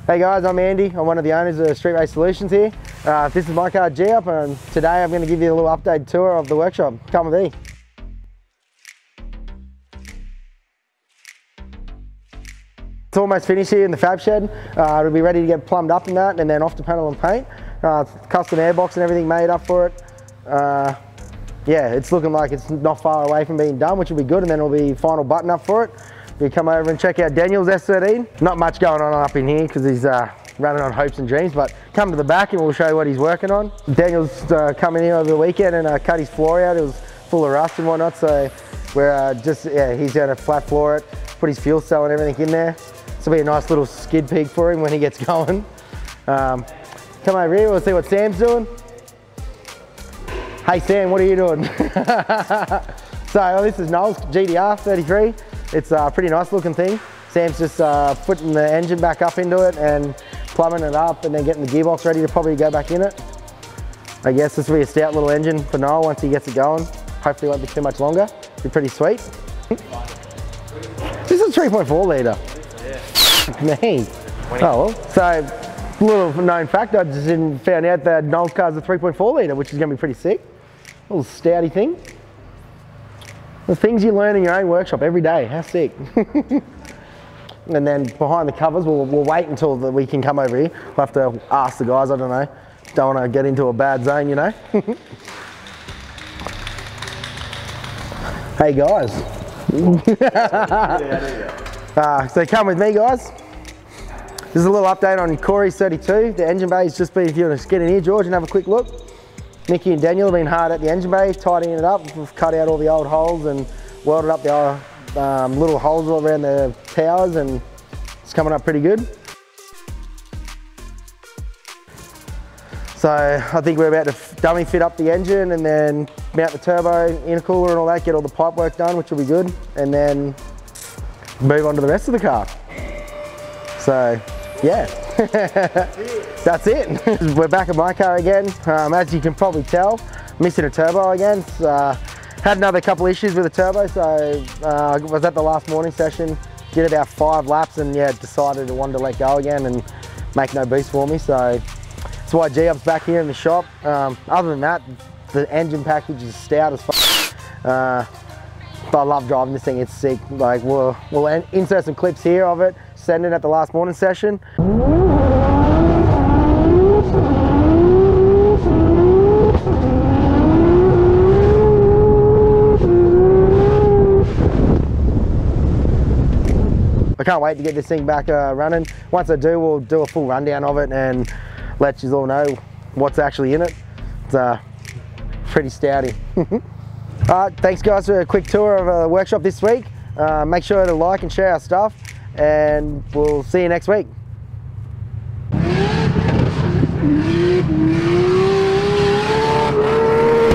Hey guys, I'm Andy. I'm one of the owners of Street Race Solutions here. This is my car GTR, and today I'm going to give you a little update tour of the workshop. Come with me. It's almost finished here in the fab shed. It'll be ready to get plumbed up in that and then off to panel and paint. Custom airbox and everything made up for it. Yeah, it's looking like it's not far away from being done, which will be good, and then it'll be final button up for it. We come over and check out Daniel's S13. Not much going on up in here because he's running on hopes and dreams, but come to the back and we'll show you what he's working on. Daniel's come in here over the weekend and cut his floor out. It was full of rust and whatnot, so we're he's going to flat floor it, put his fuel cell and everything in there. This will be a nice little skid peak for him when he gets going. Come over here, we'll see what Sam's doing. Hey Sam, what are you doing? So this is Noel's GTR 33. It's a pretty nice looking thing. Sam's just putting the engine back up into it and plumbing it up and then getting the gearbox ready to probably go back in it. I guess this will be a stout little engine for Noel once he gets it going. Hopefully it won't be too much longer. Be pretty sweet. This is a 3.4 litre. Yeah. Man. Oh well. So, little known fact, I just found out that Noel's car is a 3.4 litre, which is going to be pretty sick. Little stouty thing. The things you learn in your own workshop every day, how sick. And then behind the covers, we'll wait until we can come over here. We'll have to ask the guys, I don't know. Don't want to get into a bad zone, you know. Hey guys. So come with me guys. This is a little update on Corey's 32. The engine bay's just been, if you want to get in here, George, and have a quick look. Nicky and Daniel have been hard at the engine bay, tidying it up. We've cut out all the old holes and welded up the little holes all around the towers, and it's coming up pretty good. So I think we're about to dummy fit up the engine and then mount the turbo, intercooler and all that, get all the pipe work done, which will be good, and then move on to the rest of the car. So yeah, that's it. We're back at my car again. As you can probably tell, missing a turbo again. Had another couple issues with the turbo, so I was at the last morning session, did about 5 laps, and yeah, decided I wanted to let go again and make no boost for me. So that's why GHEEUP's back here in the shop. Other than that, the engine package is stout as fuck. But I love driving this thing, it's sick. Like we'll insert some clips here of it, send it at the last morning session. I can't wait to get this thing back running. Once I do, we'll do a full rundown of it and let you all know what's actually in it. It's pretty stouty. Alright, thanks guys for a quick tour of the workshop this week. Make sure to like and share our stuff, and we'll see you next week.